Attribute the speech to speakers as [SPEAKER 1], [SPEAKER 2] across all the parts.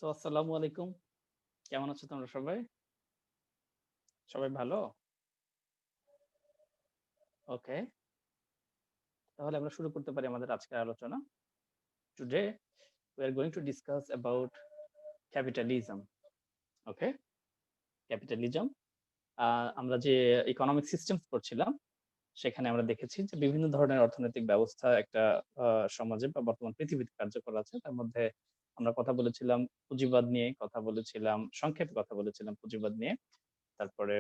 [SPEAKER 1] আসসালামু আলাইকুম। কেমন আছো তোমরা সবাই? সবাই ভালো? ওকে। তাহলে আমরা শুরু করতে পারি আমাদের আজকের আলোচনা। Today we are going to discuss about capitalism. Okay? Capitalism. আমরা যে ইকোনমিক সিস্টেমস পড়ছিলাম, সেখানে আমরা দেখেছি যে বিভিন্ন ধরনের অর্থনৈতিক ব্যবস্থা একটা আ সমাজে বা বর্তমান পৃথিবীতে কার্যকর আছে। তার মধ্যে আমরা কথা বলেছিলাম পুঁজিবাদ নিয়ে, কথা বলেছিলাম সংক্ষেপে কথা বলেছিলাম পুঁজিবাদ নিয়ে। তারপরে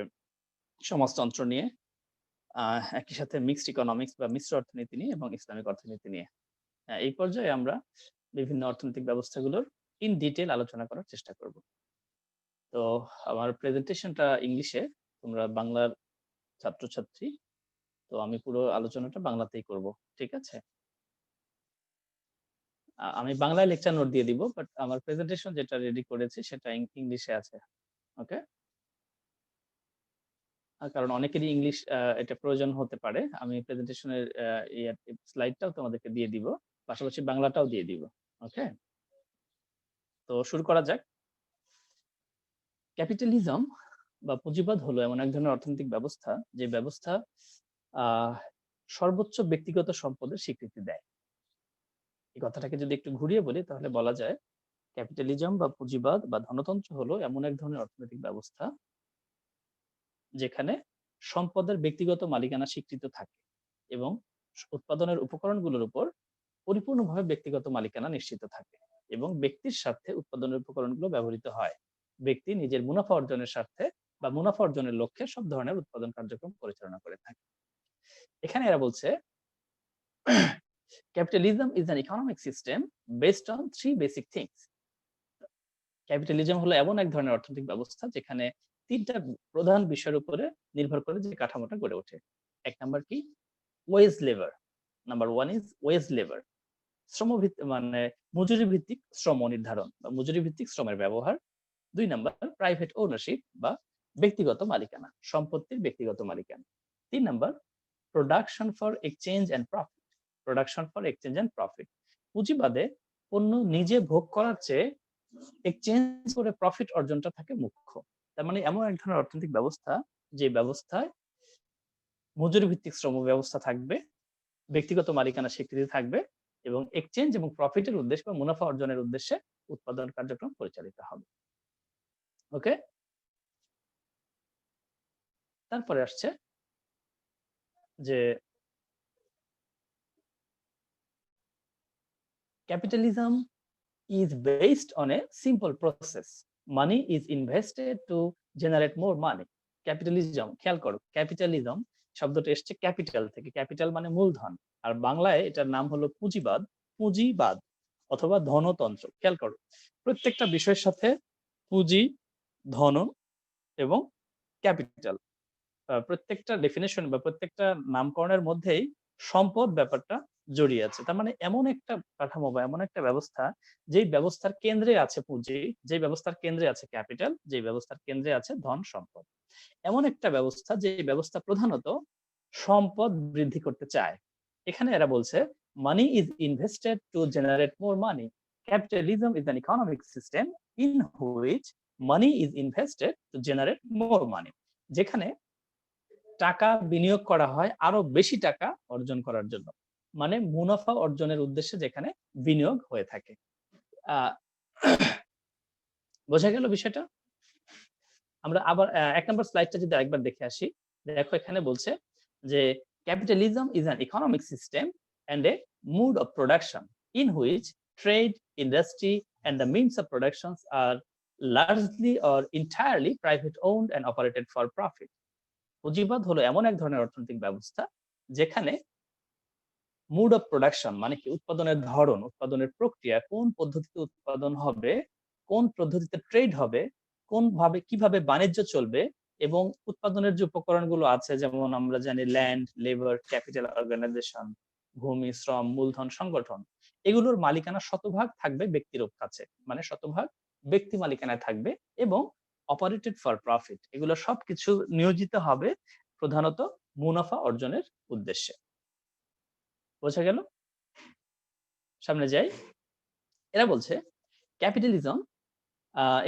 [SPEAKER 1] সমাজতন্ত্র নিয়ে। একই সাথে মিক্সড ইকোনমিক্স বা মিশ্র অর্থনীতি নিয়ে এবং ইসলামিক অর্থনীতি নিয়ে। এই পর্যায়ে আমরা বিভিন্ন অর্থনৈতিক ব্যবস্থাগুলোর ইন ডিটেইল আলোচনা করার চেষ্টা করব। তো আমার প্রেজেন্টেশনটা ইংলিশে, তোমরা বাংলার ছাত্রছাত্রী। তো আমি পুরো আলোচনাটা বাংলাতেই করব। ঠিক আছে? আমি বাংলায় লেকচার নোট দিয়ে দিব, বাট আমার প্রেজেন্টেশন যেটা রেডি করেছি সেটা ইংলিশে আছে। ওকে? কারণ অনেকেরই ইংলিশ এটা প্রয়োজন হতে পারে। আমি প্রেজেন্টেশনের স্লাইডটাও তোমাদেরকে দিয়ে দিব। পাশাপাশি বাংলাটাও দিয়ে দিব। ওকে? তো শুরু করা যাক। ক্যাপিটালিজম বা পুঁজিবাদ হলো এমন এক ধরনের অর্থনৈতিক ব্যবস্থা, যে ব্যবস্থা আহ সর্বোচ্চ ব্যক্তিগত সম্পদের স্বীকৃতি দেয়। এই কথাটাকে যদি একটু ঘুরিয়ে বলি তাহলে বলা যায় ক্যাপিটালিজম বা পুঁজিবাদ বা ধনতন্ত্র হলো এমন এক ধরনের অর্থনৈতিক ব্যবস্থা যেখানে সম্পদের ব্যক্তিগত মালিকানা স্বীকৃত থাকে এবং উৎপাদনের উপকরণগুলোর উপর পরিপূর্ণভাবে ব্যক্তিগত মালিকানা নিশ্চিত থাকে এবং ব্যক্তির স্বার্থে উৎপাদনের উপকরণগুলো ব্যবহৃত হয়। ব্যক্তি নিজের মুনাফা অর্জনের স্বার্থে বা মুনাফা অর্জনের লক্ষ্যে সব ধরনের উৎপাদন কার্যক্রম পরিচালনা করে থাকে। এখানে এরা বলছে capitalism is an economic system based on three basic things. Capitalism হলো এমন এক ধরনের অর্থনৈতিক ব্যবস্থা যেখানে তিনটা প্রধান বিষয়ের উপরে নির্ভর করে যে কাঠামোটা গড়ে ওঠে। এক নাম্বার কি? Wage labour. Number one is wage labour, মানে মজুরি ভিত্তিক শ্রম নির্ধারণ বা মজুরি ভিত্তিক শ্রমের ব্যবহার। ২ নাম্বার প্রাইভেট ওনারশিপ বা ব্যক্তিগত মালিকানা, সম্পত্তির ব্যক্তিগত মালিকানা। ৩ number production for exchange and profit, production for exchange and profit. পুঁজিবাদে পণ্য নিজে ভোগ করার চেয়ে এক্সচেঞ্জ করে প্রফিট অর্জনটা থাকে মুখ্য। তার মানে এমন এক ধরনের অর্থনৈতিক ব্যবস্থা যে ব্যবস্থায় মজুরি ভিত্তিক শ্রম ব্যবস্থা থাকবে, ব্যক্তিগত মালিকানা স্বীকৃতি থাকবে এবং এক্সচেঞ্জ এবং প্রফিটের উদ্দেশ্যে বা মুনাফা অর্জনের উদ্দেশ্যে উৎপাদন কার্যক্রম পরিচালিত হবে। ওকে? তারপরে আসছে যে capitalism is based on a simple process. Money is invested to generate more money. Capitalism, খেয়াল করো, ক্যাপিটালিজম শব্দটা এসছে ক্যাপিটাল থেকে। ক্যাপিটাল মানে মূলধন। আর বাংলায় এটার নাম হলো পুঁজিবাদ, পুঁজিবাদ অথবা ধনতন্ত্র। খেয়াল করো, প্রত্যেকটা বিষয়ের সাথে পুঁজি, ধন এবং ক্যাপিটাল, প্রত্যেকটা ডেফিনেশন বা প্রত্যেকটা নামকরণের মধ্যেই সম্পদ ব্যাপারটা জড়িয়ে আছে। তার মানে এমন একটা কাঠামো বা এমন একটা ব্যবস্থা, যেই ব্যবস্থার কেন্দ্রে আছে পুঁজি, যে ব্যবস্থার কেন্দ্রে আছে ক্যাপিটাল, যে ব্যবস্থার কেন্দ্রে আছে ধন সম্পদ। এমন একটা ব্যবস্থা যে ব্যবস্থা প্রধানত সম্পদ বৃদ্ধি করতে চায়। এখানে এরা বলছে money is invested to generate more money. Capitalism is an economic system in which money is invested to generate more money, যেখানে টাকা বিনিয়োগ করা হয় আরো বেশি টাকা অর্জন করার জন্য। মানে মুনাফা অর্জনের উদ্দেশ্যে যেখানে বিনিয়োগ হয়ে থাকে। আহ বোঝা গেল বিষয়টা? আমরা আবার ১ নম্বর স্লাইডটা যদি আরেকবার দেখে আসি। দেখো এখানে বলছে যে capitalism is an economic system and a mode of production in which trade, industry and the means of productions are largely or entirely private owned and operated for profit. পুঁজিবাদ হলো এমন এক ধরনের অর্থনৈতিক ব্যবস্থা যেখানে মুড অফ প্রোডাকশন মানে কি, উৎপাদনের ধরন, উৎপাদনের প্রক্রিয়া, কোন পদ্ধতিতে উৎপাদন হবে, কোন পদ্ধতিতে ট্রেড হবে, কোন ভাবে কিভাবে বাণিজ্য চলবে এবং উৎপাদনের যে উপকরণগুলো আছে, যেমন আমরা জানি ল্যান্ড, লেবার, ক্যাপিটাল, অর্গানাইজেশন, ভূমি, শ্রম, মূলধন, সংগঠন, এগুলোর মালিকানা শতভাগ থাকবে ব্যক্তির কাছে, মানে শতভাগ ব্যক্তি মালিকানায় থাকবে এবং অপারেটেড ফর প্রফিট, এগুলো সবকিছু নিয়োজিত হবে প্রধানত মুনাফা অর্জনের উদ্দেশ্যে। বোঝা গেল? সামনে যাই। এরা বলছে ক্যাপিটালিজম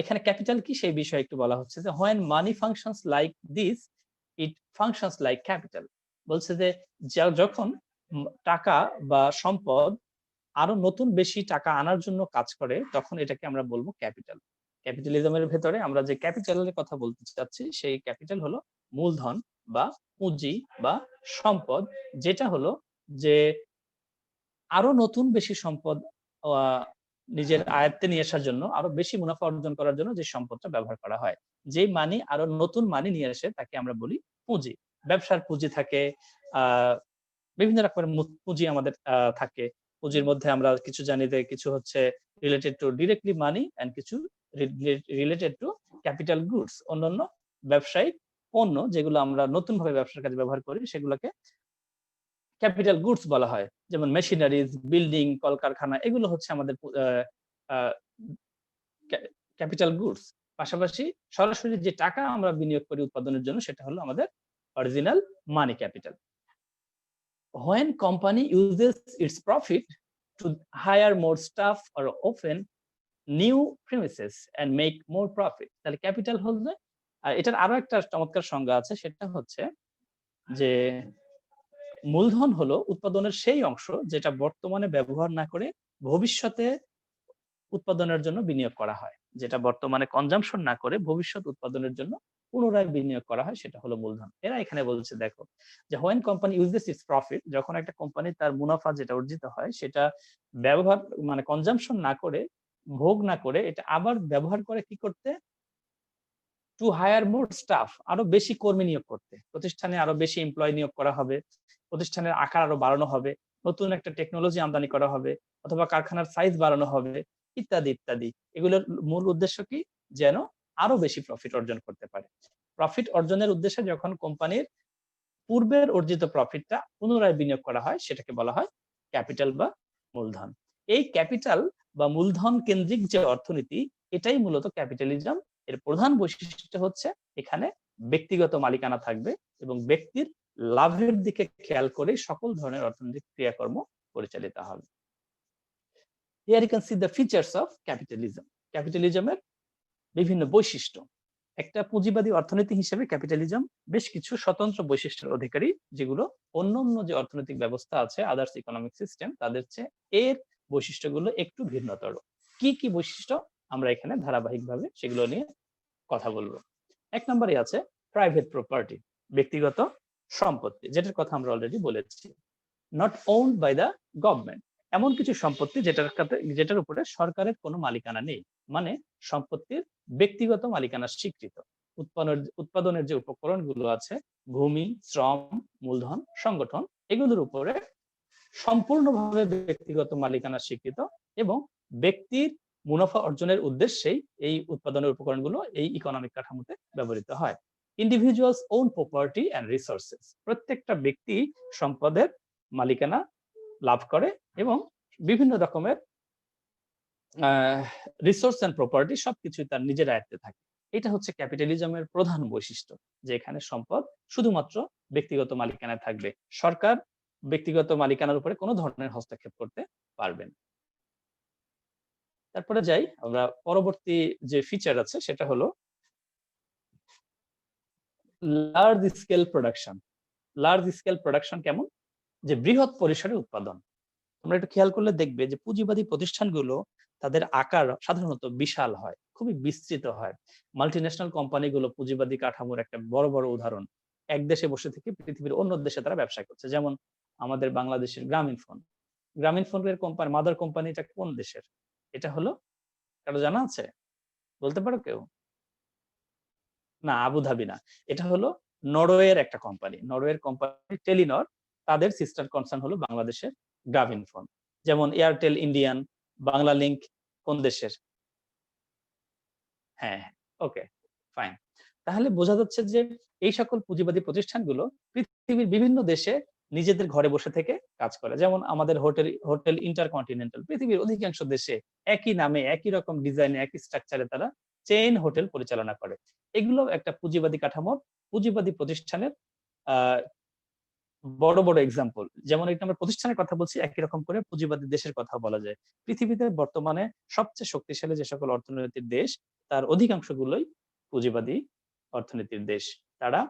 [SPEAKER 1] এখানে ক্যাপিটাল কি সেই বিষয়ে একটু বলা হচ্ছে যে when money functions like this it functions like capital। বলছে যে যখন টাকা বা সম্পদ আরো নতুন বেশি টাকা আনার জন্য কাজ করে তখন এটাকে আমরা বলবো ক্যাপিটাল। ক্যাপিটালিজমের ভেতরে আমরা যে ক্যাপিটালের কথা বলতে চাচ্ছি সেই ক্যাপিটাল হলো মূলধন বা পুঁজি বা সম্পদ, যেটা হলো যে আরো নতুন বেশি সম্পদ নিজের আয়ত্তে নিয়ে আসার জন্য, আরো বেশি মুনাফা অর্জন করার জন্য যে সম্পদটা ব্যবহার করা হয়। যেই মানি আরো নতুন মানি নিয়ে আসে তাকে আমরা বলি পুঁজি। ব্যবসার পুঁজি থাকে, আ বিভিন্ন রকমের পুঁজি আমাদের থাকে। পুঁজির মধ্যে আমরা কিছু জানি যে কিছু হচ্ছে related to directly money and কিছু রিলেটেড টু ক্যাপিটাল গুডস। অন্যান্য ব্যবসায়িক পণ্য যেগুলো আমরা নতুনভাবে ব্যবসার কাজে ব্যবহার করি সেগুলোকে ক্যাপিটাল গুডস বলা হয়। যেমন মেশিনারিজ, বিল্ডিং, কলকারখানা এগুলো হচ্ছে আমাদের আ ক্যাপিটাল গুডস। পাশাপাশি সরাসরি যে টাকা আমরা বিনিয়োগ করি উৎপাদনের জন্য সেটা হলো আমাদের original money capital. When company uses its profit to hire more staff or open new premises and make more profit, তাহলে ক্যাপিটাল হচ্ছে, এটার আরো একটা চমৎকার সংজ্ঞা আছে, সেটা হচ্ছে যে মূলধন হলো উৎপাদনের সেই অংশ যেটা বর্তমানে ব্যবহার না করে ভবিষ্যতে উৎপাদনের জন্য বিনিয়োগ করা হয়। যেটা বর্তমানে কনজাম্পশন না করে ভবিষ্যৎ উৎপাদনের জন্য পুনরায় বিনিয়োগ করা হয় সেটা হলো মূলধন। এরা এখানে বলছে দেখো যে when company uses its profit, যখন একটা কোম্পানি তার মুনাফা যেটা অর্জিত হয় সেটা ব্যবহার মানে কনজাম্পশন না করে, ভোগ না করে এটা আবার ব্যবহার করে কি করতে? টু হায়ার মোর স্টাফ, আরো বেশি কর্মী নিয়োগ করতে। প্রতিষ্ঠানে আরো বেশি এমপ্লয়ি নিয়োগ করা হবে, প্রতিষ্ঠানের আকার আরো বাড়ানো হবে, নতুন একটা টেকনোলজি আমদানি করা হবে, অথবা কারখানার সাইজ বাড়ানো হবে, ইত্যাদি ইত্যাদি। এগুলোর মূল উদ্দেশ্য কি? যেন আরো বেশি প্রফিট অর্জন করতে পারে। প্রফিট অর্জনের উদ্দেশ্যে যখন কোম্পানির পূর্বের অর্জিত প্রফিটটা পুনরায় বিনিয়োগ করা হয় সেটাকে বলা হয় ক্যাপিটাল বা মূলধন। এই ক্যাপিটাল বা মূলধন কেন্দ্রিক যে অর্থনীতি, এটাই মূলত ক্যাপিটালিজম। এর প্রধান বৈশিষ্ট্য হচ্ছে এখানে ব্যক্তিগত মালিকানা থাকবে এবং ব্যক্তির লাভের দিকে খেয়াল করে সকল ধরনের অর্থনৈতিক ক্রিয়াকর্ম পরিচালিত হবে। Here you can see the features of capitalism. ক্যাপিটালিজমের বিভিন্ন বৈশিষ্ট্য। একটা পুঁজিবাদী অর্থনীতি হিসেবে ক্যাপিটালিজম বেশ কিছু স্বতন্ত্র বৈশিষ্ট্যের অধিকারী, যেগুলো অন্যান্য যে অর্থনৈতিক ব্যবস্থা আছে, আদার্স ইকোনমিক সিস্টেম, তাদের চেয়ে এর বৈশিষ্ট্যগুলো একটু ভিন্নতর। কি কি বৈশিষ্ট্য আমরা এখানে ধারাবাহিকভাবে সেগুলো নিয়ে কথা বলবো। এক নম্বরে আছে প্রাইভেট প্রপার্টি, ব্যক্তিগত সম্পত্তি, যেটার কথা আমরা অলরেডি বলেছি। Not owned by the government, এমন কিছু সম্পত্তি যেটার উপরে সরকারের কোনো মালিকানা নেই, মানে সম্পত্তির ব্যক্তিগত মালিকানা স্বীকৃত। উৎপাদনের যে উপকরণগুলো আছে, ভূমি, শ্রম, মূলধন, সংগঠন, এগুলোর উপরে সম্পূর্ণভাবে ব্যক্তিগত মালিকানা স্বীকৃত এবং ব্যক্তির মুনাফা অর্জনের উদ্দেশ্যেই এই উৎপাদনের উপকরণগুলো এই ইকোনমিক কাঠামোতে ব্যবহৃত হয়। Individuals own property and resources, প্রত্যেকটা ব্যক্তি সম্পদের মালিকানা লাভ করে এবং বিভিন্ন রকমের রিসোর্স এন্ড প্রপার্টি সবকিছুই তার নিজের আয়ত্তে থাকে। এটা হচ্ছে ক্যাপিটালিজমের প্রধান বৈশিষ্ট্য, যে এখানে সম্পদ শুধুমাত্র ব্যক্তিগত মালিকানায় থাকবে, সরকার ব্যক্তিগত মালিকানার উপরে কোনো ধরনের হস্তক্ষেপ করতে পারবেন। তারপরে যাই আমরা পরবর্তী যে ফিচার আছে সেটা হলো large scale production. Large scale production কেমন? যে বৃহৎ পরিসরে উৎপাদন। তোমরা একটু খেয়াল করলে দেখবে যে পুঁজিবাদী প্রতিষ্ঠানগুলো তাদের আকার সাধারণত বিশাল হয়, খুবই বিস্তৃত হয়। মাল্টিন্যাশনাল কোম্পানিগুলো পুঁজিবাদী কাঠামোর একটা বড় বড় উদাহরণ। এক দেশে বসে থেকে পৃথিবীর অন্য দেশে তারা ব্যবসা করছে। যেমন আমাদের বাংলাদেশের গ্রামীণ ফোন। গ্রামীণ ফোনের কোম্পানি মাদার কোম্পানিটা কোন দেশের? এটা হলো, কারো জানা আছে? বলতে পারো কেউ? না, আবুধাবি না। এটা হলো নরওয়ের একটা কোম্পানি। নরওয়ের কোম্পানি টেলিনর, তাদের সিস্টার কনসার্ন হলো বাংলাদেশের গ্রামীণ ফোন। যেমন এয়ারটেল ইন্ডিয়ান, বাংলালিংক কোন দেশের? হ্যাঁ, ওকে, ফাইন। তাহলে বোঝা যাচ্ছে যে এই সকল পুঁজিবাদী প্রতিষ্ঠানগুলো পৃথিবীর বিভিন্ন দেশে নিজেদের ঘরে বসে থেকে কাজ করে। যেমন আমাদের হোটেল ইন্টারকন্টিনেন্টাল পৃথিবীর অধিকাংশ দেশে একই নামে, একই রকম ডিজাইনে, একই স্ট্রাকচারে তারা চেইন হোটেল পরিচালনা করে। এগুলো একটা পুঁজিবাদী কাঠামোর, পুঁজিবাদী প্রতিষ্ঠানের আ বড় বড় এক্সাম্পল, যেমন একটা আমরা প্রতিষ্ঠানের কথা বলছি, একই রকম করে পুঁজিবাদী দেশের কথা বলা যায়। পৃথিবীতে বর্তমানে সবচেয়ে শক্তিশালী যে সকল অর্থনৈতিক দেশ, তার অধিকাংশগুলোই পুঁজিবাদী অর্থনীতির দেশ। তারা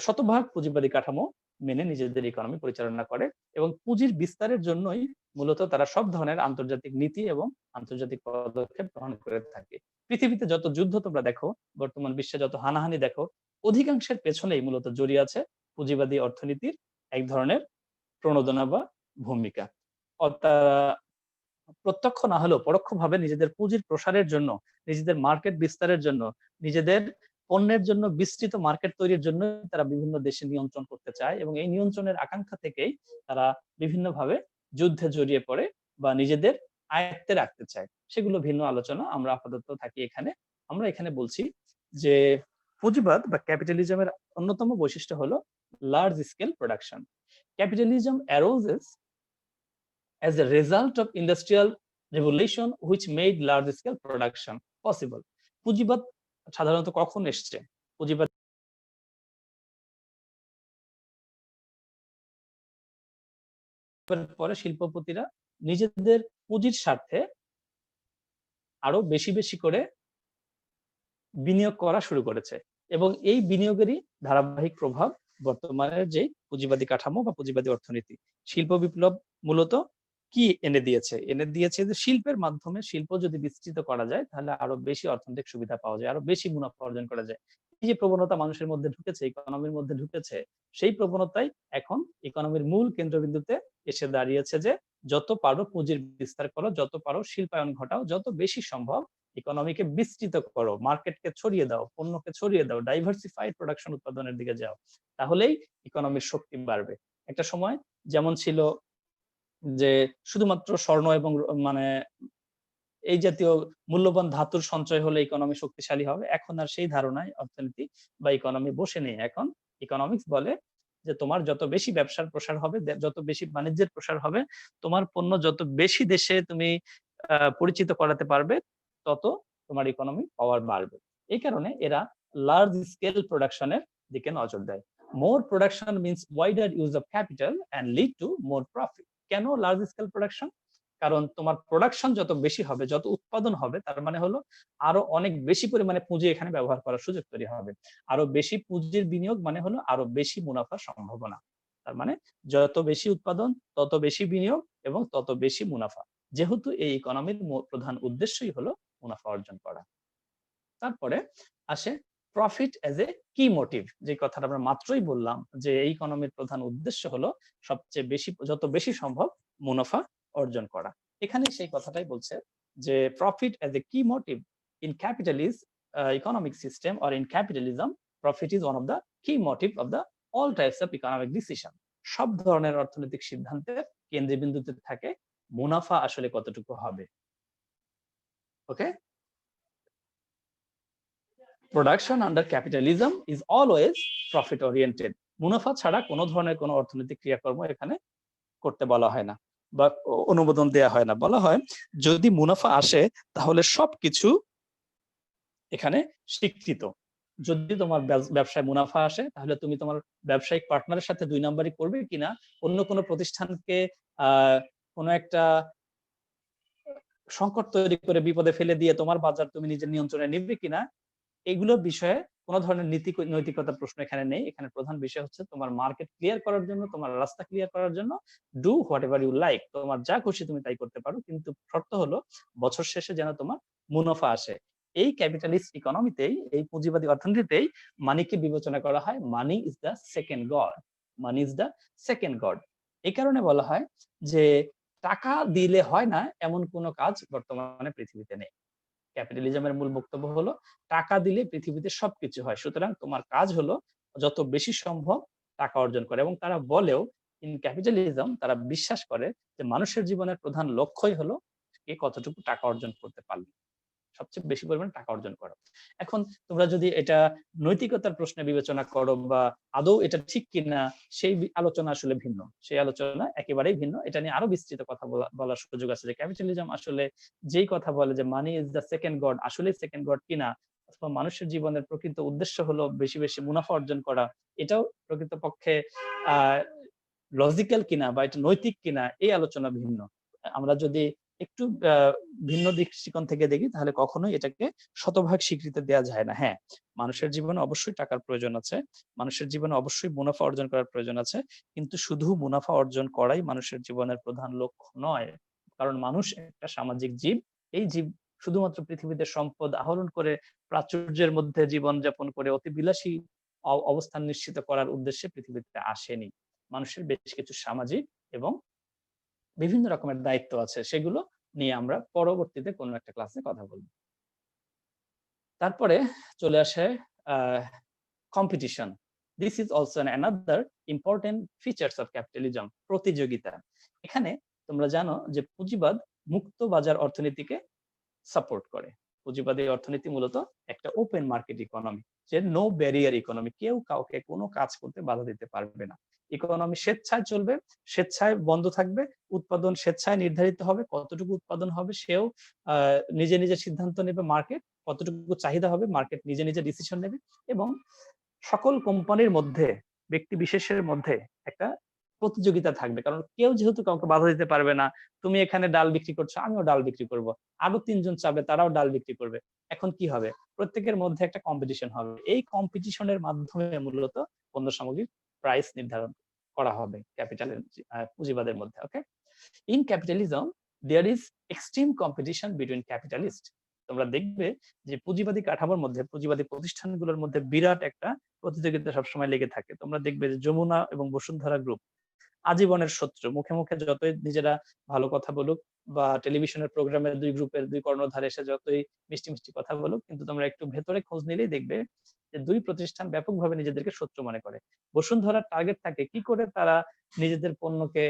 [SPEAKER 1] শতভাগ পুঁজিবাদী কাঠামো মেনে নিজেদের ইকোনমি পরিচালনা করে এবং পুঁজির বিস্তারের জন্যই মূলত তারা সব ধরনের আন্তর্জাতিক নীতি এবং আন্তর্জাতিক পদক্ষেপ গ্রহণ করে থাকে। পৃথিবীতে যত যুদ্ধ তোমরা দেখো, বর্তমান বিশ্বে যত হানাহানি দেখো, অধিকাংশের পেছনেই মূলত জড়িয়ে আছে পুঁজিবাদী অর্থনীতির এক ধরনের প্রণোদনা বা ভূমিকা। তারা প্রত্যক্ষ না হলেও পরোক্ষভাবে নিজেদের পুঁজির প্রসারের জন্য, নিজেদের মার্কেট বিস্তারের জন্য, নিজেদের পণ্যের জন্য বিস্তৃত মার্কেট তৈরির জন্য তারা বিভিন্ন দেশে নিয়ন্ত্রণ করতে চায় এবং এই নিয়ন্ত্রণের আকাঙ্ক্ষা থেকেই তারা বিভিন্নভাবে যুদ্ধে জড়িয়ে পড়ে বা নিজেদের আয়ত্তে রাখতে চায়। সেগুলো ভিন্ন আলোচনা, আমরা আপাতত থাকি এখানে। আমরা এখানে বলছি যে পুঁজিবাদ বা ক্যাপিটালিজমের অন্যতম বৈশিষ্ট্য হলো large scale production. Capitalism arises as a result of industrial revolution which made large scale production possible. পুঁজিবাদ সাধারণত কখন এসছে? পুঁজিবাদ পরে শিল্পপতিরা নিজেদের পুঁজির স্বার্থে আরো বেশি বেশি করে বিনিয়োগ করা শুরু করেছে এবং এই বিনিয়োগেরই ধারাবাহিক প্রভাব বর্তমানের যে পুঁজিবাদী কাঠামো বা পুঁজিবাদী অর্থনীতি। শিল্প বিপ্লব মূলত কি এনে দিয়েছে যে শিল্পের মাধ্যমে শিল্প যদি বিস্তৃত করা যায় তাহলে আরো বেশি অর্থনৈতিক সুবিধা পাওয়া যায়, আরো বেশি মুনাফা অর্জন করা যায়। এই যে প্রবণতা মানুষের মধ্যে ঢুকেছে, ইকোনমির মধ্যে ঢুকেছে, সেই প্রবণতাই এখন ইকোনমির মূল কেন্দ্রবিন্দুতে এসে দাঁড়িয়েছে যে যত পারো পুঁজির বিস্তার করো, যত পারো শিল্পায়ন ঘটাও, যত বেশি সম্ভব ইকোনমিকে বিস্তৃত করো, মার্কেটকে ছড়িয়ে দাও, পণ্যকে ছড়িয়ে দাও, ডাইভার্সিফাইড প্রোডাকশন উৎপাদনের দিকে যাও, তাহলেই ইকোনমির শক্তি বাড়বে। একটা সময় যেমন ছিল যে শুধুমাত্র স্বর্ণ এবং মানে এই জাতীয় মূল্যবান ধাতুর সঞ্চয় হলে ইকোনমি শক্তিশালী হবে, এখন আর সেই ধারণায় অর্থনীতি বা ইকোনমি বসে নেই। এখন ইকোনমিক্স বলে যে তোমার যত বেশি ব্যবসার প্রসার হবে, যত বেশি বাণিজ্যের প্রসার হবে, তোমার পণ্য যত বেশি দেশে তুমি পরিচিত করাতে পারবে, তত তোমার ইকোনমি পাওয়ার বাড়বে। এই কারণে এরা লার্জ স্কেল প্রোডাকশনের দিকে নজর দেয়। More production means wider use of capital and lead to more profit. কেন লার্জ স্কেল প্রোডাকশন? কারণ তোমার প্রোডাকশন যত বেশি হবে, যত উৎপাদন হবে, তার মানে হলো আরো অনেক বেশি পরিমাণে পুঁজি এখানে ব্যবহার করার সুযোগ তৈরি হবে। আরো বেশি পুঁজির বিনিয়োগ মানে হলো আরো বেশি মুনাফার সম্ভাবনা। তার মানে যত বেশি উৎপাদন তত বেশি বিনিয়োগ এবং তত বেশি মুনাফা। যেহেতু এই ইকোনমির প্রধান উদ্দেশ্যই হলো মুনাফা অর্জন করা। তারপরে আসে profit as a key motive, যে কথাটা আমরা মাত্রই বললাম যে এই ইকোনমির প্রধান উদ্দেশ্য হলো সবচেয়ে বেশি, যত বেশি সম্ভব মুনাফা অর্জন করা। এখানে সেই কথাটাই বলছে যে profit as a key motive in capitalist economic system or in capitalism, profit is one of the key motive of the all types of economic decision. সব ধরনের অর্থনৈতিক সিদ্ধান্তের কেন্দ্রবিন্দুতে থাকে মুনাফা আসলে কতটুকু হবে। Okay, production under capitalism is always profit oriented. মুনাফা ছাড়া কোনো ধরনের কোনো অর্থনৈতিক ক্রিয়াকর্ম এখানে করতে বলা হয় না বা অনুমোদন দেয়া হয় না। বলা হয় যদি মুনাফা আসে তাহলে সবকিছু এখানে স্বীকৃত। যদি তোমার ব্যবসায় মুনাফা আসে তাহলে তুমি তোমার ব্যবসায়িক পার্টনারের সাথে দুই নাম্বারই করবে কিনা, অন্য কোনো প্রতিষ্ঠানকে কোনো একটা সংকট তৈরি করে বিপদে ফেলে দিয়ে তোমার বাজার তুমি নিজের নিয়ন্ত্রণে নিবে কিনা, এগুলো বিষয়ে কোনো ধরনের নৈতিকতার প্রশ্ন এখানে নেই। এখানে প্রধান বিষয় হচ্ছে তোমার মার্কেট ক্লিয়ার করার জন্য, তোমার রাস্তা ক্লিয়ার করার জন্য do whatever you like, তোমার যা খুশি তুমি তাই করতে পারো, কিন্তু শর্ত হলো বছর শেষে যেন তোমার মুনাফা আসে। এই ক্যাপিটালিস্ট ইকোনমিতেই, এই পুঁজিবাদী অর্থনীতিতেই মানিকে বিবেচনা করা হয় money is the second god. Money is the second god. এই কারণে বলা হয় যে টাকা দিলে হয় না এমন কোনো কাজ বর্তমানে পৃথিবীতে নেই। ক্যাপিটালিজমের মূল বক্তব্য হলো টাকা দিলে পৃথিবীতে সবকিছু হয়, সুতরাং তোমার কাজ হলো যত বেশি সম্ভব টাকা অর্জন করে। এবং তারা বলেও ইন ক্যাপিটালিজম, তারা বিশ্বাস করে যে মানুষের জীবনের প্রধান লক্ষ্যই হলো কে কতটুকু টাকা অর্জন করতে পারবে, সবচেয়ে বেশি পরিমাণে টাকা অর্জন করা। এখন তোমরা যদি এটা নৈতিকতার প্রশ্নে বিবেচনা করো বা আদৌ এটা ঠিক কিনা, সেই আলোচনা আসলে ভিন্ন, সেই আলোচনা একেবারেই ভিন্ন। এটা নিয়ে আরো বিস্তৃত কথা বলার সুযোগ আছে যে ক্যাপিটালিজম আসলে যেই কথা বলে যে money is the second god, আসলে সেকেন্ড গড কিনা, অথবা মানুষের জীবনের প্রকৃত উদ্দেশ্য হলো বেশি বেশি মুনাফা অর্জন করা, এটাও প্রকৃতপক্ষে লজিক্যাল কিনা বা এটা নৈতিক কিনা এই আলোচনা ভিন্ন। আমরা যদি একটু ভিন্ন দৃষ্টিকোণ থেকে দেখি তাহলে কখনোই এটাকে শতভাগ স্বীকৃতি দেওয়া যায় না। হ্যাঁ, মানুষের জীবনে অবশ্যই টাকার প্রয়োজন আছে। মানুষের জীবনে অবশ্যই মুনাফা অর্জন করার প্রয়োজন আছে। কিন্তু শুধু মুনাফা অর্জন করাই মানুষের জীবনের প্রধান লক্ষ্য নয়। কারণ মানুষ একটা সামাজিক জীব। এই জীব শুধুমাত্র পৃথিবীতে সম্পদ আহরণ করে প্রাচুর্যের মধ্যে জীবনযাপন করে অতি বিলাসী অবস্থান নিশ্চিত করার উদ্দেশ্যে পৃথিবীতে আসেনি। মানুষের বেশ কিছু সামাজিক এবং বিভিন্ন রকমের দায়িত্ব আছে। সেগুলো নিয়ে আমরা পরবর্তীতে কোনো একটা ক্লাসে কথা বলব। তারপরে চলে আসে competition. This is also another important features of capitalism. প্রতিযোগিতা। এখানে তোমরা জানো যে পুঁজিবাদ মুক্ত বাজার অর্থনীতিকে সাপোর্ট করে। পুঁজিবাদী অর্থনীতি মূলত একটা ওপেন মার্কেট ইকোনমি, যে নো ব্যারিয়ার ইকোনমি। কেউ কাউকে কোনো কাজ করতে বাধা দিতে পারবে না। ইকোনমি স্বেচ্ছায় চলবে, স্বেচ্ছায় বন্ধ থাকবে, উৎপাদন স্বেচ্ছায় নির্ধারিত হবে, কতটুকু উৎপাদন হবে সেও নিজে নিজে সিদ্ধান্ত নেবে। মার্কেট কতটুকু চাহিদা হবে মার্কেট নিজে নিজে ডিসিশন নেবে। এবং সকল কোম্পানির মধ্যে, ব্যক্তি বিশেষের মধ্যে একটা প্রতিযোগিতা থাকবে, কারণ কেউ যেহেতু কাউকে বাধা দিতে পারবে না। তুমি এখানে ডাল বিক্রি করছো, আমিও ডাল বিক্রি করব, আরো ৩ জন চাবে, তারাও ডাল বিক্রি করবে। এখন কি হবে? প্রত্যেকের মধ্যে একটা কম্পিটিশন হবে। এই কম্পিটিশনের মাধ্যমে মূলত পণ্য সামগ্রীর প্রাইস নির্ধারণ করা হবে ক্যাপিটালের পুঁজিবাদের মধ্যে। Okay, in capitalism there is extreme competition between capitalist. তোমরা দেখবে যে পুঁজিবাদী কাঠামোর মধ্যে, পুঁজিবাদী প্রতিষ্ঠানগুলোর মধ্যে বিরাট একটা প্রতিযোগিতা সবসময় লেগে থাকে। তোমরা দেখবে যে যমুনা এবং বসুন্ধরা গ্রুপ আজীবনের শত্রু। মুখে মুখে যতই নিজেরা ভালো কথা বলুক বা টেলিভিশনের প্রোগ্রামের দুই গ্রুপের দুই কর্ণধার এসে যতই মিষ্টি মিষ্টি কথা বলুক, কিন্তু তোমরা একটু ভেতরে খোঁজ নিলেই দেখবে যে দুই প্রতিষ্ঠান ব্যাপকভাবে নিজেদেরকে শত্রু মনে করে। বসুন্ধরার টার্গেট থাকে কি করে তারা নিজেদের পণ্যকে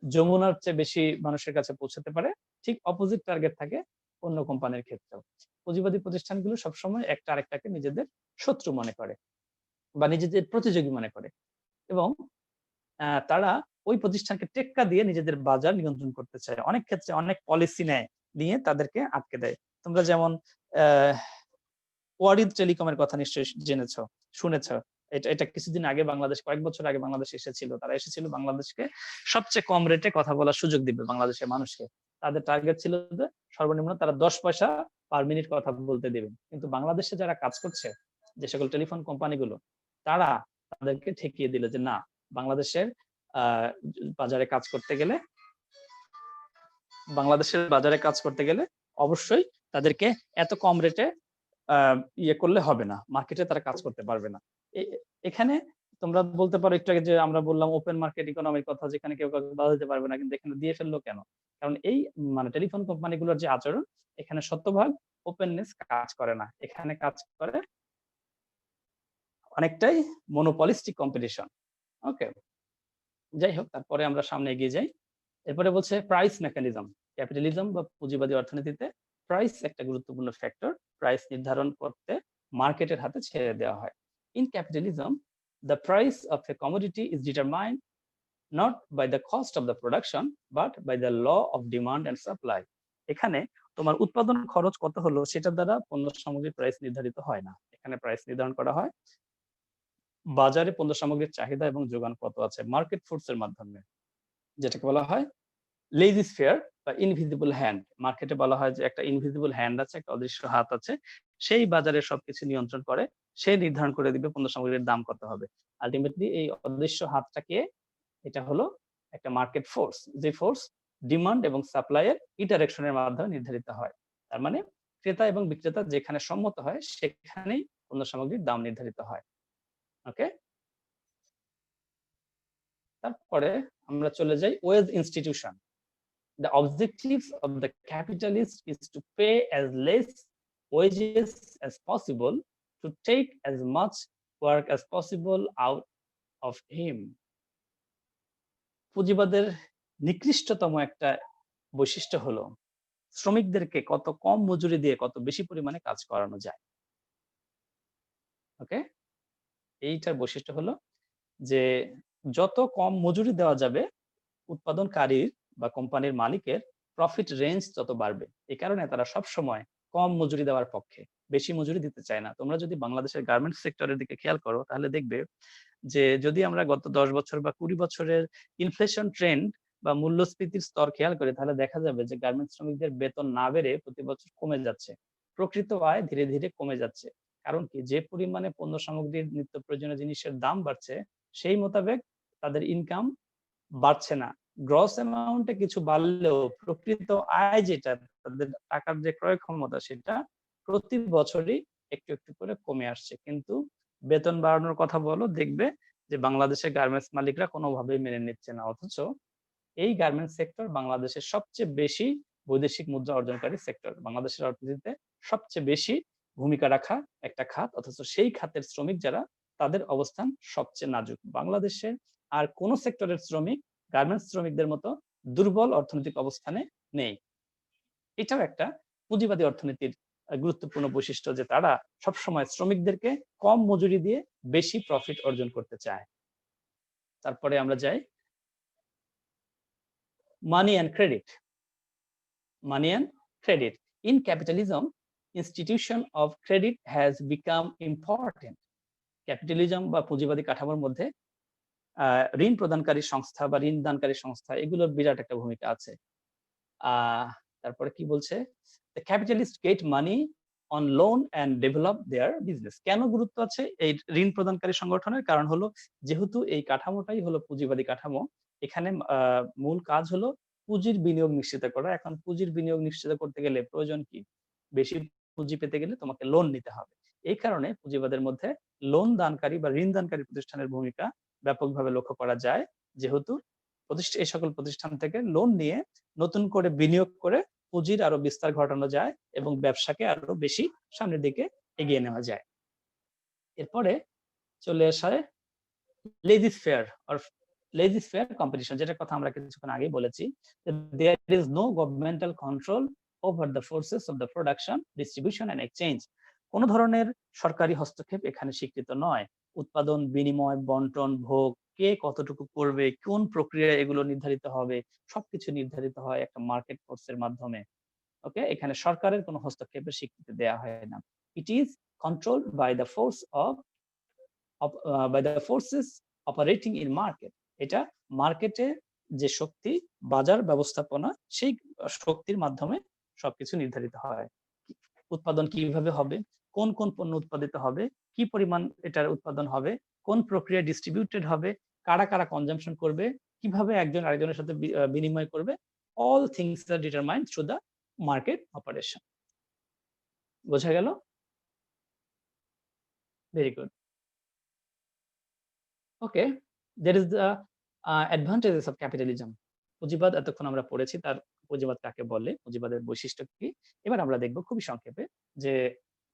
[SPEAKER 1] যমুনার চেয়ে বেশি মানুষের কাছে পৌঁছাতে পারে। ঠিক অপোজিট টার্গেট থাকে অন্য কোম্পানির ক্ষেত্রেও। পুঁজিবাদী প্রতিষ্ঠানগুলো সবসময় একটা আরেকটাকে নিজেদের শত্রু মনে করে বা নিজেদের প্রতিযোগী মনে করে, এবং তারা ওই প্রতিষ্ঠানকে টেক্কা দিয়ে নিজেদের বাজার নিয়ন্ত্রণ করতে চায়। অনেক ক্ষেত্রে অনেক পলিসি নেয়, নিয়ে তাদেরকে আটকে দেয়। তোমরা যেমন ওয়ারিদ টেলিকমের কথা নিশ্চয়ই জেনেছ, শুনেছ। এটা কিছুদিন আগে বাংলাদেশ, কয়েক বছর আগে বাংলাদেশ এসেছিল। তারা এসেছিল বাংলাদেশকে সবচেয়ে কম রেটে কথা বলার সুযোগ দিবে বাংলাদেশের মানুষকে। তাদের টার্গেট ছিল যে সর্বনিম্ন তারা 10 পয়সা পার মিনিট কথা বলতে দেবেন। কিন্তু বাংলাদেশে যারা কাজ করছে, যে সকল টেলিফোন কোম্পানিগুলো, তারা তাদেরকে ঠেকিয়ে দিল যে না, বাংলাদেশের বাজারে কাজ করতে গেলে, অবশ্যই তাদেরকে এত কম রেটে ইয়ে করলে হবে না, মার্কেটে তারা কাজ করতে পারবে না। এখানে তোমরা বলতে পারো একটু আগে যে আমরা বললাম ওপেন মার্কেট ইকোনমির কথা, যেখানে কেউ কাউকে বাধা দিতে পারবে না, কিন্তু এখানে দিয়ে ফেললো কেন? কারণ এই টেলিফোন কোম্পানিগুলোর যে আচরণ, এখানে শতভাগ ওপেননেস কাজ করে না। এখানে কাজ করে অনেকটাই মনোপলিস্টিক কম্পিটিশন। ওকে, যাই হোক, তারপরে আমরা সামনে এগিয়ে যাই। এরপরে বলছে প্রাইস মেকানিজম। ক্যাপিটালিজম বা পুঁজিবাদী অর্থনীতিতে প্রাইস একটা গুরুত্বপূর্ণ ফ্যাক্টর। প্রাইস নির্ধারণ করতে মার্কেটের হাতে ছেড়ে দেওয়া হয়। In capitalism the price of a commodity is determined not by the cost of the production but by the law of demand and supply. এখানে তোমার উৎপাদন খরচ কত হলো সেটার দ্বারা পণ্য সামগ্রীর প্রাইস নির্ধারিত হয় না। এখানে প্রাইস নির্ধারণ করা হয় বাজারে পণ্য সামগ্রীর চাহিদা এবং যোগান কত আছে, মার্কেট ফোর্স এর মাধ্যমে, যেটাকে বলা হয় লেজি ফেয়ার বা ইনভিজিবল হ্যান্ড। মার্কেটে বলা হয় যে একটা ইনভিজিবল হ্যান্ড আছে, একটা অদৃশ্য হাত আছে, সেই বাজারে সবকিছু নিয়ন্ত্রণ করে, সে নির্ধারণ করে দিবে পণ্য সামগ্রীর দাম কত হবে। আলটিমেটলি এই অদৃশ্য হাতটাকে, এটা হলো একটা মার্কেট ফোর্স, যে ফোর্স ডিমান্ড এবং সাপ্লাই এর ইন্টারেকশনের মাধ্যমে নির্ধারিত হয়। তার মানে ক্রেতা এবং বিক্রেতা যেখানে সম্মত হয় সেখানেই পণ্য সামগ্রীর দাম নির্ধারিত হয়। ওকে, তারপরে আমরা চলে যাই wage institution. The objectives of the capitalist is to pay as less wages as possible, to take as much work as possible out of him. পুঁজিবাদের নিকৃষ্টতম একটা বৈশিষ্ট্য হলো শ্রমিকদেরকে কত কম মজুরি দিয়ে কত বেশি পরিমাণে কাজ করানো যায়। ওকে, এইটার বৈশিষ্ট্য হলো যে যত কম মজুরি দেওয়া যাবে, উৎপাদনকারীর বা কোম্পানির মালিকের প্রফিট রেঞ্জ তত বাড়বে। এই কারণে তারা সব সময় কম মজুরি দেওয়ার পক্ষে, বেশি মজুরি দিতে চায় না। তোমরা যদি বাংলাদেশের গার্মেন্টস সেক্টরের দিকে খেয়াল করো তাহলে দেখবে যে যদি আমরা গত 10 বছর বা 20 বছরের ইনফ্লেশন ট্রেন্ড বা মূল্যস্ফীতির স্তর খেয়াল করি তাহলে দেখা যাবে যে গার্মেন্টস শ্রমিকদের বেতন না বেড়ে প্রতি বছর কমে যাচ্ছে, প্রকৃত আয় ধীরে ধীরে কমে যাচ্ছে। কারণ কি, যে পরিমাণে পণ্য সামগ্রীর নিত্য প্রয়োজনীয় জিনিসের দাম বাড়ছে সেই মোতাবেক তাদের ইনকাম বাড়ছে না। গ্রস অ্যামাউন্টে কিছু বাড়লেও প্রকৃত আয় যেটা, তাদের টাকার যে ক্রয় ক্ষমতা সেটা প্রতি বছরই একটু একটু করে কমে আসছে। কিন্তু বেতন বাড়ানোর কথা বলো, দেখবে যে বাংলাদেশের গার্মেন্টস মালিকরা কোনোভাবেই মেনে নিচ্ছে না। অথচ এই গার্মেন্টস সেক্টর বাংলাদেশের সবচেয়ে বেশি বৈদেশিক মুদ্রা অর্জনকারী সেক্টর, বাংলাদেশের অর্থনীতিতে সবচেয়ে বেশি ভূমিকা রাখা একটা খাত। অথচ সেই খাতের শ্রমিক যারা, তাদের অবস্থান সবচেয়ে নাজুক। বাংলাদেশে আর কোন সেক্টরের শ্রমিক গার্মেন্টস শ্রমিকদের মতো দুর্বল অর্থনৈতিক অবস্থানে নেই। এটাও একটা পুঁজিবাদী অর্থনীতির গুরুত্বপূর্ণ বৈশিষ্ট্য যে তারা সবসময় শ্রমিকদেরকে কম মজুরি দিয়ে বেশি প্রফিট অর্জন করতে চায়। তারপরে আমরা যাই মানি and credit. Money and credit. In capitalism, institution of credit has become important. Capitalism বা পুঁজিবাদী কাঠামোর মধ্যে ঋণ প্রদানকারী সংস্থা বা ঋণ দানকারী সংস্থা এগুলোর বিরাট একটা ভূমিকা আছে। তারপরে কি বলছে, the capitalists get money on loan and develop their business. কেন গুরুত্ব আছে এই ঋণ প্রদানকারী সংগঠনের? কারণ হলো যেহেতু এই কাঠামোটাই হলো পুঁজিবাদী কাঠামো, এখানে মূল কাজ হলো পুঁজির বিনিয়োগ নিশ্চিত করা। এখন পুঁজির বিনিয়োগ নিশ্চিত করতে গেলে প্রয়োজন কি? বেশি পুঁজি পেতে গেলে তোমাকে লোন নিতে হবে। এই কারণে পুঁজিবাদের মধ্যে লোন দানকারী বা ঋণ দানকারী প্রতিষ্ঠানের ভূমিকা ব্যাপকভাবে লক্ষ্য করা যায়। যেহেতু এই সকল প্রতিষ্ঠান থেকে লোন নিয়ে নতুন করে বিনিয়োগ করে পুঁজির আরো বিস্তার ঘটানো যায় এবং ব্যবসাকে আরো বেশি সামনের দিকে এগিয়ে নেওয়া যায়। এরপরে চলে আসায় laissez-faire or laissez-faire competition, যেটার কথা আমরা কিছুক্ষণ আগেই বলেছি। There is no governmental control over the forces of the production, distribution and exchange. কোন ধরনের সরকারি হস্তক্ষেপ এখানে স্বীকৃত নয়। উৎপাদন, বিনিময়, বন্টন, ভোগ, কে কতটুকু করবে, কোন প্রক্রিয়ায় এগুলো নির্ধারিত হবে, সবকিছু নির্ধারিত হয় একটা মার্কেট ফোর্সের মাধ্যমে। ওকে, এখানে সরকারের কোনো হস্তক্ষেপের স্বীকৃতি দেওয়া হয় না। It is controlled by the forces operating in market. এটা মার্কেটে যে শক্তি, বাজার ব্যবস্থাপনা, সেই শক্তির মাধ্যমে সবকিছু নির্ধারিত হয়। উৎপাদন কিভাবে হবে, কোন কোন পণ্য উৎপাদিত হবে, কি পরিমাণ এটার উৎপাদন হবে, কোন প্রক্রিয়া ডিস্ট্রিবিউটেড হবে, কারা কারা কনজাম্পশন করবে, কিভাবে একজন আরেকজনের সাথে বিনিময় করবে, all things are determined through the market operation. বোঝা গেল? Very good. Okay, there is the advantages of capitalism. পুঁজিবাদ এতক্ষণ আমরা পড়েছি, তার পুঁজিবাদ কাকে বলে, পুঁজিবাদের বৈশিষ্ট্য কি। এবার আমরা দেখব খুবই সংক্ষেপে যে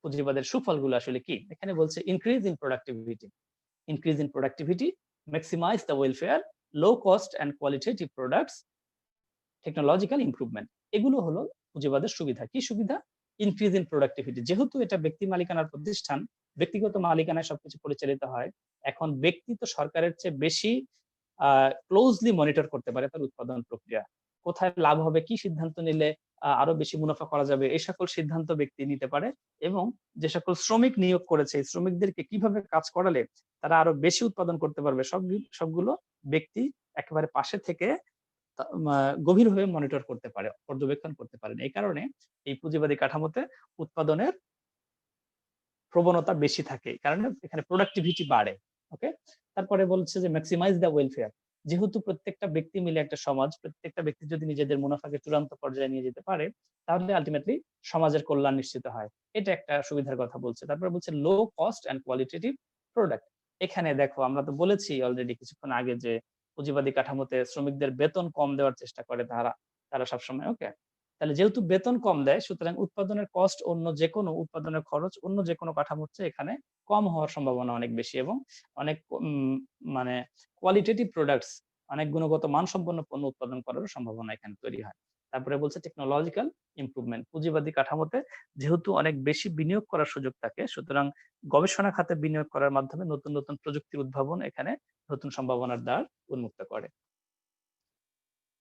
[SPEAKER 1] পুঁজিবাদের সুফলগুলো আসলে কি। এখানে বলছে increase in productivity. Increase in productivity, maximize the welfare, low cost and qualitative products, technological improvement. এগুলো হলো পুঁজিবাদের সুবিধা। কি সুবিধা? Increase in productivity. যেহেতু এটা ব্যক্তি মালিকানার প্রতিষ্ঠান, ব্যক্তিগত মালিকানায় সবকিছু পরিচালিত হয়। এখন ব্যক্তি তো সরকারের চেয়ে বেশি ক্লোজলি মনিটর করতে পারে তার উৎপাদন প্রক্রিয়া। কোথায় লাভ হবে, কি সিদ্ধান্ত নিলে আরো বেশি মুনাফা করা যাবে, এই সকল সিদ্ধান্ত ব্যক্তি নিতে পারে। এবং যে সকল শ্রমিক নিয়োগ করেছে, শ্রমিকদেরকে কিভাবে কাজ করালে তারা আরো বেশি উৎপাদন করতে পারবে, সবগুলো ব্যক্তি একেবারে পাশে থেকে গভীরভাবে মনিটর করতে পারে, পর্যবেক্ষণ করতে পারেন। এই কারণে এই পুঁজিবাদী কাঠামোতে উৎপাদনের প্রবণতা বেশি থাকে, কারণ এখানে প্রোডাক্টিভিটি বাড়ে। ওকে, তারপরে বলছে যে ম্যাক্সিমাইজ দ্য ওয়েলফেয়ার। যেহেতু প্রত্যেকটা ব্যক্তি মিলে একটা সমাজ, প্রত্যেকটা ব্যক্তি যদি নিজেদের মুনাফাকে চূড়ান্ত পর্যায়ে নিয়ে যেতে পারে তাহলে আলটিমেটলি সমাজের কল্যাণ নিশ্চিত হয়। এটা একটা সুবিধার কথা বলছে। তারপরে বলছে low cost and qualitative product. এখানে দেখো আমরা তো বলেছি অলরেডি কিছুক্ষণ আগে যে পুঁজিবাদী কাঠামোতে শ্রমিকদের বেতন কম দেওয়ার চেষ্টা করে তারা সবসময়। ওকে, তাহলে যেহেতু বেতন কম দেয় সুতরাং উৎপাদনের কস্ট অন্য যে কোনো উৎপাদনের খরচ অন্য যে কোনো কাঠামোর চেয়ে এখানে কম হওয়ার সম্ভাবনা অনেক বেশি এবং অনেক মানে কোয়ালিটেটিভ প্রোডাক্টস, অনেক গুণগত মানসম্পন্ন পণ্য উৎপাদন করার সম্ভাবনা এখানে তৈরি হয়। তারপরে বলছে টেকনোলজিক্যাল ইমপ্রুভমেন্ট। পুঁজিবাদী কাঠামোতে যেহেতু অনেক বেশি বিনিয়োগ করার সুযোগ থাকে সুতরাং গবেষণা খাতে বিনিয়োগ করার মাধ্যমে নতুন নতুন প্রযুক্তির উদ্ভাবন এখানে নতুন সম্ভাবনার দ্বার উন্মুক্ত করে।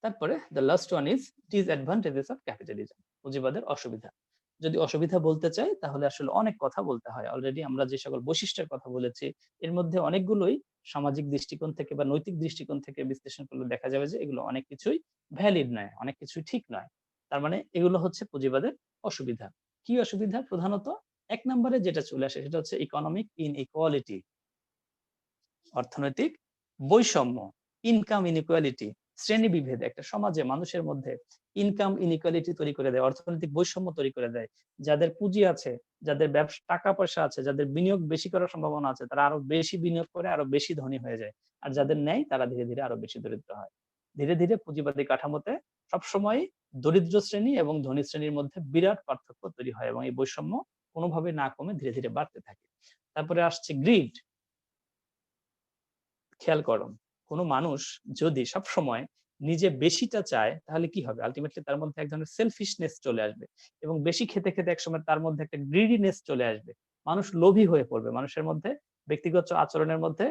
[SPEAKER 1] তারপরে the last one is disadvantages of capitalism, পুঁজিবাদের অসুবিধা। যদি অসুবিধা বলতে চাই তাহলে আসলে অনেক কথা বলতে হয়। অলরেডি আমরা যে সকল বৈশিষ্ট্যের কথা বলেছি এর মধ্যে অনেকগুলোই সামাজিক দৃষ্টিকোণ থেকে বা নৈতিক দৃষ্টিকোণ থেকে বিশ্লেষণ করলে দেখা যাবে যে এগুলো অনেক কিছুই ভ্যালিড নয়, অনেক কিছুই ঠিক নয়। তার মানে এগুলো হচ্ছে পুঁজিবাদের অসুবিধা। কি অসুবিধা? প্রধানত ১ নম্বরে যেটা চলে আসে সেটা হচ্ছে ইকোনমিক ইনইকুয়ালিটি, অর্থনৈতিক বৈষম্য, ইনকাম ইনইকুয়ালিটি, শ্রেণী বিভেদ একটা সমাজে মানুষের মধ্যে ইনকাম ইনইকুয়ালিটি তৈরি করে দেয়, অর্থনৈতিক বৈষম্য তৈরি করে দেয়। যাদের পুঁজি আছে, যাদের টাকা পয়সা আছে, যাদের বিনিয়োগ বেশি করার সম্ভাবনা আছে তারা আরো বেশি বিনিয়োগ করে আরো বেশি ধনী হয়ে যায়। আর যাদের নেই তারা ধীরে, ধীরে আরো বেশি দরিদ্র হয়। ধীরে, ধীরে পুঁজিবাদী কাঠামোতে সবসময় দরিদ্র শ্রেণী এবং ধনী শ্রেণীর মধ্যে বিরাট পার্থক্য তৈরি হয় এবং এই বৈষম্য কোনোভাবে না কমে ধীরে, ধীরে বাড়তে থাকে। তারপরে আসছে গ্রিড। খেয়াল করো, কোনো মানুষ যদি সবসময় নিজে বেশিটা চায় তাহলে কি হবে? আল্টিমেটলি তার মধ্যে এক ধরনের সেলফিশনেস চলে আসবে এবং বেশি খেতে, খেতে একসময় তার মধ্যে একটা গ্রিডিনেস চলে আসবে। মানুষ লোভী হয়ে পড়বে। মানুষের মধ্যে ব্যক্তিগত আচরণের মধ্যে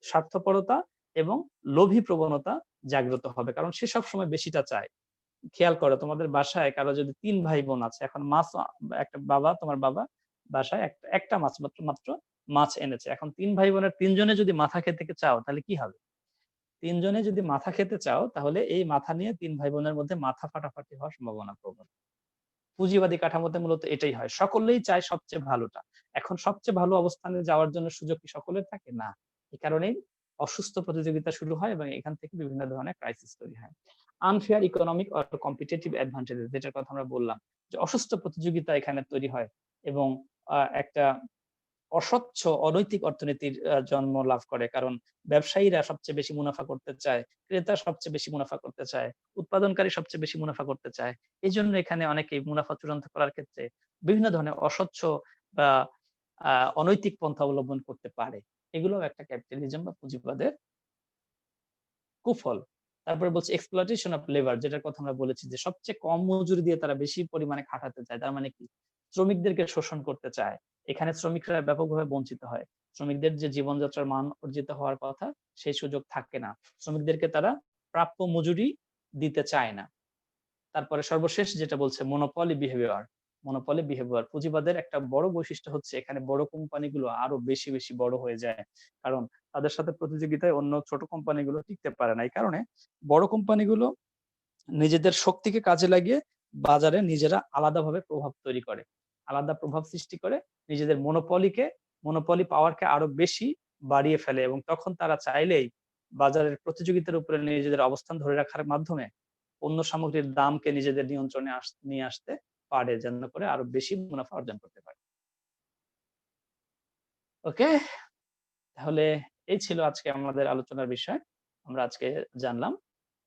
[SPEAKER 1] স্বার্থপরতা এবং লোভী প্রবণতা জাগ্রত হবে। কারণ সে সবসময় বেশিটা চায়। খেয়াল করো তোমাদের বাসায় কারো যদি ৩ ভাই বোন আছে, এখন মাছ একটা বাবা তোমার বাবা বাসায় একটা মাছ মাত্র মাছ এনেছে। এখন ৩ ভাই বোনের ৩ জনে যদি মাথা খেতে চাও তাহলে কি হবে? ৩ জনে যদি মাথা খেতে চাও তাহলে এই মাথা নিয়ে ৩ ভাই বোনের মধ্যে মাথা ফাটাফাটি হওয়ার সম্ভাবনা প্রবল। পুঁজিবাদী কাঠামোতে মূলত এটাই হয়। সকলেই চায় সবচেয়ে ভালোটা। এখন সবচেয়ে ভালো অবস্থানে যাওয়ার জন্য সুযোগ কি সকলের থাকে? না। এই কারণেই অসুস্থ প্রতিযোগিতা শুরু হয় এবং এখান থেকে বিভিন্ন ধরনের ক্রাইসিস তৈরি হয়। Unfair economic or competitive advantages যেটার কথা আমরা বললাম যে অসুস্থ প্রতিযোগিতা এখানে তৈরি হয় এবং একটা অস্বচ্ছ অনৈতিক অর্থনীতির জন্ম লাভ করে। কারণ ব্যবসায়ীরা সবচেয়ে বেশি মুনাফা করতে চায়, ক্রেতা সবচেয়ে বেশি মুনাফা করতে চায়, উৎপাদনকারী সবচেয়ে বেশি মুনাফা করতে চায়। এজন্য এখানে অনেকেই মুনাফা চূড়ান্ত করার ক্ষেত্রে বিভিন্ন ধরনের অস্বচ্ছ বা আ অনৈতিক পন্থা অবলম্বন করতে পারে। এগুলোও একটা ক্যাপিটালিজম বা পুঁজিবাদের কুফল। তারপরে বলছে এক্সপ্লয়টেশন অফ লেবার যেটার কথা আমরা বলেছি যে সবচেয়ে কম মজুরি দিয়ে তারা বেশি পরিমাণে খাটাতে চায়। তার মানে কি? শ্রমিকদেরকে শোষণ করতে চায়। এখানে শ্রমিকরা ব্যাপকভাবে বঞ্চিত হয়। শ্রমিকদের যে জীবনযাত্রার মান অর্জিত হওয়ার কথা সেই সুযোগ থাকে না। শ্রমিকদেরকে তারা প্রাপ্য মজুরি দিতে চায় না। তারপরে সর্বশেষ যেটা বলছে মনোপলি বিহেভিয়ার। মনোপলি বিহেভিয়ার পুঁজিবাদের একটা বড় বৈশিষ্ট্য হচ্ছে এখানে বড় কোম্পানিগুলো আরো বেশি, বেশি বড় হয়ে যায়। কারণ তাদের সাথে প্রতিযোগিতায় অন্য ছোট কোম্পানিগুলো টিকতে পারে না। এই কারণে বড় কোম্পানিগুলো নিজেদের শক্তিকে কাজে লাগিয়ে বাজারে নিজেরা আলাদাভাবে প্রভাব তৈরি করে। আলাদা প্রভাব সৃষ্টি করে নিজেদের মনোপলি পাওয়ারকে আরো বেশি বাড়িয়ে ফেলে এবং তখন তারা চাইলেই বাজারের প্রতিযোগিতার উপরে নিজেদের অবস্থান ধরে রাখার মাধ্যমে পণ্য সামগ্রীর দামকে নিজেদের নিয়ন্ত্রণে নিয়ে আসতে পারে যেন করে আরো বেশি মুনাফা অর্জন করতে পারে। ওকে? তাহলে এই ছিল আজকে আমাদের আলোচনার বিষয়। আমরা আজকে জানলাম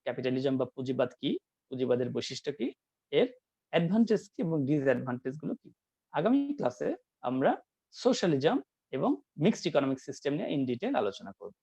[SPEAKER 1] ক্যাপিটালিজম বা পুঁজিবাদ কি, পুঁজিবাদের বৈশিষ্ট্য কি, এর অ্যাডভান্টেজ কি এবং ডিসঅ্যাডভান্টেজ গুলো কি। আগামী ক্লাসে আমরা সোশ্যালিজম এবং মিক্সড ইকোনমিক সিস্টেম নিয়ে ইন ডিটেইল আলোচনা করব।